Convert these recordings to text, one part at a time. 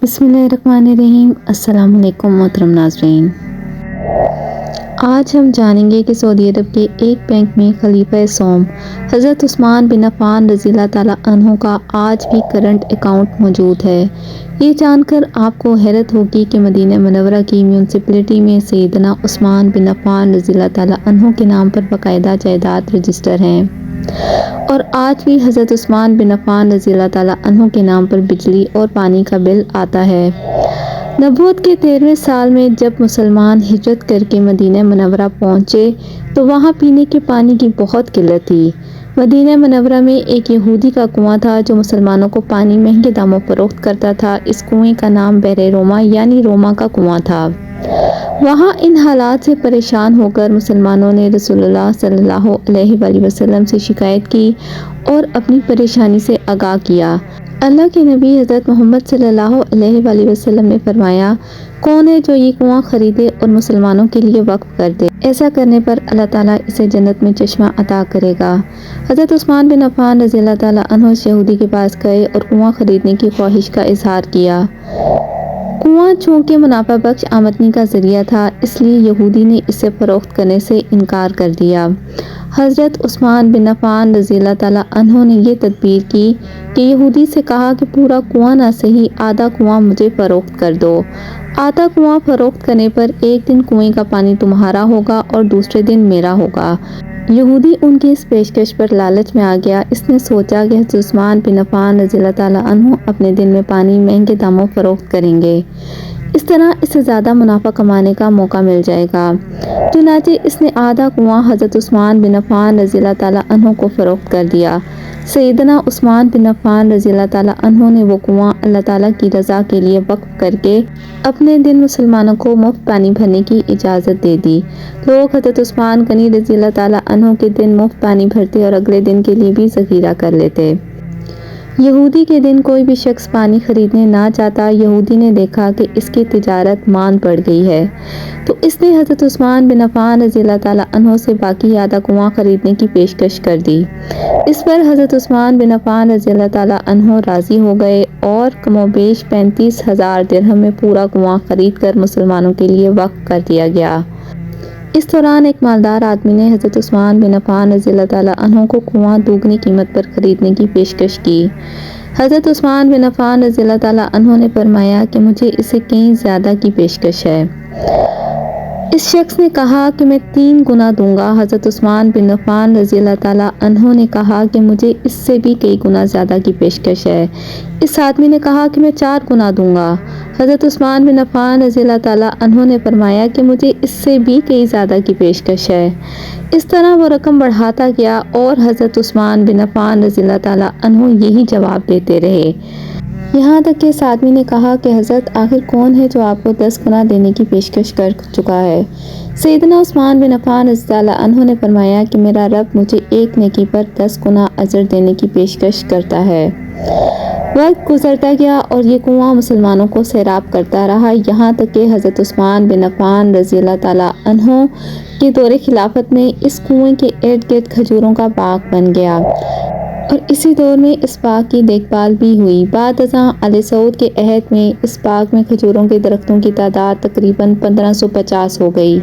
बिस्मिल्लाहिर्रहमानिर्रहीम। अस्सलाम वालेकुम मोहतरम नाज़रीन। आज हम जानेंगे कि सऊदी अरब के एक बैंक में खलीफा सोम हज़रत उस्मान बिन अफ़्फ़ान रज़ियल्लाहु ताला अन्हु का आज भी करंट अकाउंट मौजूद है। ये जानकर आपको हैरत होगी कि मदीना मुनव्वरा की म्यूनसिपलिटी में सैयदना उस्मान बिन अफ़्फ़ान रज़ियल्लाहु ताला अन्हु के नाम पर बाकायदा जायदाद रजिस्टर हैं और आज भी हज़रत उस्मान बिन अफ़्फ़ान रज़ियल्लाहु ताला अन्हु के नाम पर बिजली और पानी का बिल आता है। नबूवत के 13वें साल में जब मुसलमान हिजरत करके मदीना मुनव्वरा पहुँचे तो वहाँ पीने के पानी की बहुत किल्लत थी। मदीना मुनव्वरा में एक यहूदी का कुआं था जो मुसलमानों को पानी महंगे दामों फरोख्त करता था। इस कुएं का नाम बहरे रोमा यानी रोमा का कुआं था। वहाँ इन हालात से परेशान होकर मुसलमानों ने रसूलुल्लाह सल्लल्लाहु अलैहि वसल्लम से शिकायत की और अपनी परेशानी से आगाह किया। अल्लाह के नबी हज़रत मोहम्मद सल्लल्लाहु अलैहि वसल्लम ने फरमाया, कौन है जो ये कुआं खरीदे और मुसलमानों के लिए वक्फ कर दे, ऐसा करने पर अल्लाह ताला इसे जन्नत में चश्मा अता करेगा। हज़रत उस्मान बिन अफ़्फ़ान रज़ियल्लाहु ताला अन्हु इस यहूदी के पास गए और कुआं खरीदने की ख्वाहिश का इजहार किया। कुआं चूँकि मुनाफा बख्श आमदनी का जरिया था, इसलिए यहूदी ने इसे फरोख्त करने से इनकार कर दिया। हज़रत उस्मान बिन अफ़्फ़ान रज़ियल्लाहु ताला अन्हु ने यह तदबीर की कि यहूदी से कहा कि पूरा कुआं ना सही, आधा कुआं मुझे फरोख्त कर दो। आधा कुआं फरोख्त करने पर एक दिन कुएं का पानी तुम्हारा होगा और दूसरे दिन मेरा होगा। यहूदी उनकी इस पेशकश पर लालच में आ गया। इसने सोचा कि हज़रत उस्मान बिन अफ़्फ़ान रज़ियल्लाहु ताला अन्हु अपने दिन में पानी महंगे दामों फरोख्त करेंगे, इस तरह इससे ज़्यादा मुनाफा कमाने का मौका मिल जाएगा। चुनांचे इसने आधा कुआं हज़रत उस्मान बिन अफ़्फ़ान रज़ियल्लाहु ताला अन्हु को फरोख्त कर दिया। सैयदना उस्मान बिन अफ़्फ़ान रज़ियल्लाहु ताला अन्हु ने वो कुआं अल्लाह ताला की रज़ा के लिए वक्फ करके अपने दिन मुसलमानों को मुफ्त पानी भरने की इजाज़त दे दी। लोग हज़रत उस्मान गनी रज़ियल्लाहु ताला अन्हु के दिन मुफ्त पानी भरते और अगले दिन के लिए भी ज़ख़ीरा कर लेते। यहूदी के दिन कोई भी शख्स पानी खरीदने ना चाहता। यहूदी ने देखा कि इसकी तिजारत मान पड़ गई है तो इसने हज़रत उस्मान बिन अफ़्फ़ान रज़ियल्लाहु ताला अन्हु से बाकी आधा कुआं खरीदने की पेशकश कर दी। इस पर हज़रत उस्मान बिन अफ़्फ़ान रज़ियल्लाहु ताला अन्हु राज़ी हो गए और कमोबेश 35,000 दिरहम में पूरा कुआं खरीद कर मुसलमानों के लिए वक्फ कर दिया गया। इस दौरान एक मालदार आदमी ने हज़रत उस्मान बिन अफ़्फ़ान रज़ियल्लाहु ताला अन्हु को कुआं दुगनी कीमत पर खरीदने की पेशकश की। हज़रत उस्मान बिन अफ़्फ़ान रज़ियल्लाहु ताला अन्हु ने फरमाया कि मुझे इससे कहीं ज़्यादा की पेशकश है। इस शख्स ने कहा कि मैं 3 गुना दूंगा। हज़रत उस्मान बिन अफ़्फ़ान रज़ियल्लाहु ताला अन्हु ने कहा कि मुझे इससे भी कई गुना ज़्यादा की पेशकश है। इस आदमी ने कहा कि मैं 4 गुना दूंगा। हज़रत उस्मान बिन अफ़्फ़ान रज़ियल्लाहु ताला अन्हु ने फरमाया कि मुझे इससे भी कई ज़्यादा की पेशकश है। इस तरह वो रकम बढ़ाता गया और हज़रत उस्मान बिन अफ़्फ़ान रज़ियल्लाहु ताला अन्हु यही जवाब देते रहे, यहाँ तक कि इस आदमी ने कहा कि हज़रत आखिर कौन है जो आपको 10 गुना देने की पेशकश कर चुका है। सैयदना उस्मान बिन अफ़्फ़ान रज़ियल्लाहु ताला अन्हु ने फरमाया कि मेरा रब मुझे एक नेकी पर 10 गुना अजर देने की पेशकश करता है। वक्त गुजरता गया और ये कुआं मुसलमानों को सैराब करता रहा, यहाँ तक कि हज़रत उस्मान बिन अफ़्फ़ान रज़ियल्लाहु ताला अन्हु के दौरे खिलाफत में इस कुएं के इर्द गिर्द खजूरों का बाग बन गया और इसी दौर में इस बाग की देखभाल भी हुई। बाद अज़ां आले सऊद के अहद में इस बाग में खजूरों के दरख्तों की तादाद तकरीबन 1550 हो गई।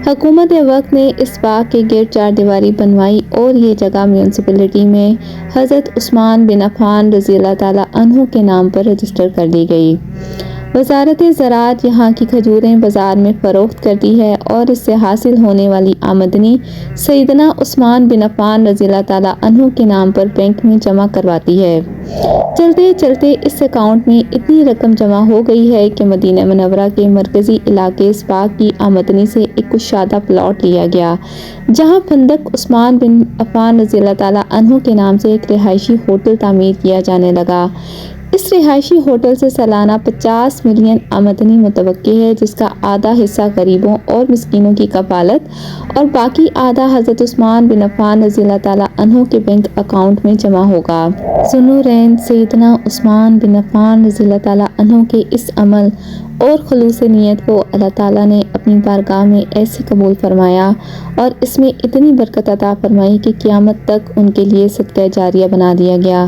हुकूमत वक्त ने इस बाग के गिर्द 4 दीवारी बनवाई और ये जगह म्यूनसिपलिटी में हज़रत उस्मान बिन अफ़्फ़ान रज़ियल्लाहु ताला अन्हु के नाम पर रजिस्टर कर दी गई। वज़ारत ज़राअत यहाँ की खजूरें बाज़ार में फ़रोख्त करती है और इससे हासिल होने वाली आमदनी सैयदना उस्मान बिन अफ़्फ़ान रज़ियल्लाहु ताला अन्हु के नाम पर बैंक में जमा करवाती है। चलते चलते इस अकाउंट में इतनी रकम जमा हो गई है कि मदीना मुनव्वरा के मरकज़ी इलाके इस बाग की आमदनी से एक कुशादा प्लॉट लिया गया, जहाँ फंदक उस्मान बिन अफ़्फ़ान रज़ियल्लाहु ताला अन्हु के नाम से एक रिहायशी होटल तामीर किया जाने लगा। इस रिहायशी होटल से सालाना 50 मिलियन आमदनी मुतवक्की है, जिसका आधा हिस्सा गरीबों और मिस्कीनों की कफालत और बाकी आधा हज़रत उस्मान बिन अफ़्फ़ान रज़ियल्लाहु ताला अन्हु के बैंक अकाउंट में जमा होगा। ज़ुन्नूरैन सैयदना उस्मान बिन अफ़्फ़ान रज़ियल्लाहु ताला अन्हु के इस अमल اور خلوص نیت کو اللہ تعالیٰ نے اپنی بارگاہ میں ایسے قبول فرمایا اور اس میں اتنی برکت عطا فرمائی کہ قیامت تک ان کے لیے صدقہ جاریہ بنا دیا گیا۔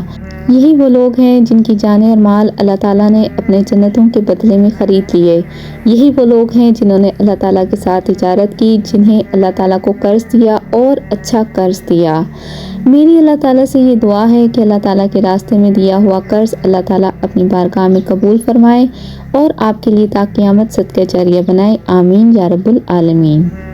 یہی وہ لوگ ہیں جن کی جانیں اور مال اللہ تعالیٰ نے اپنے جنتوں کے بدلے میں خرید لیے۔ یہی وہ لوگ ہیں جنہوں نے اللہ تعالیٰ کے ساتھ تجارت کی، جنہیں اللہ تعالیٰ کو قرض دیا اور اچھا قرض دیا۔ میری اللہ تعالیٰ سے یہ دعا ہے کہ اللہ تعالیٰ کے راستے میں دیا ہوا قرض اللہ تعالیٰ اپنی بارگاہ میں قبول فرمائے اور آپ کے لیے تا قیامت صدقہ جاریہ بنائے۔ آمین یا رب العالمین۔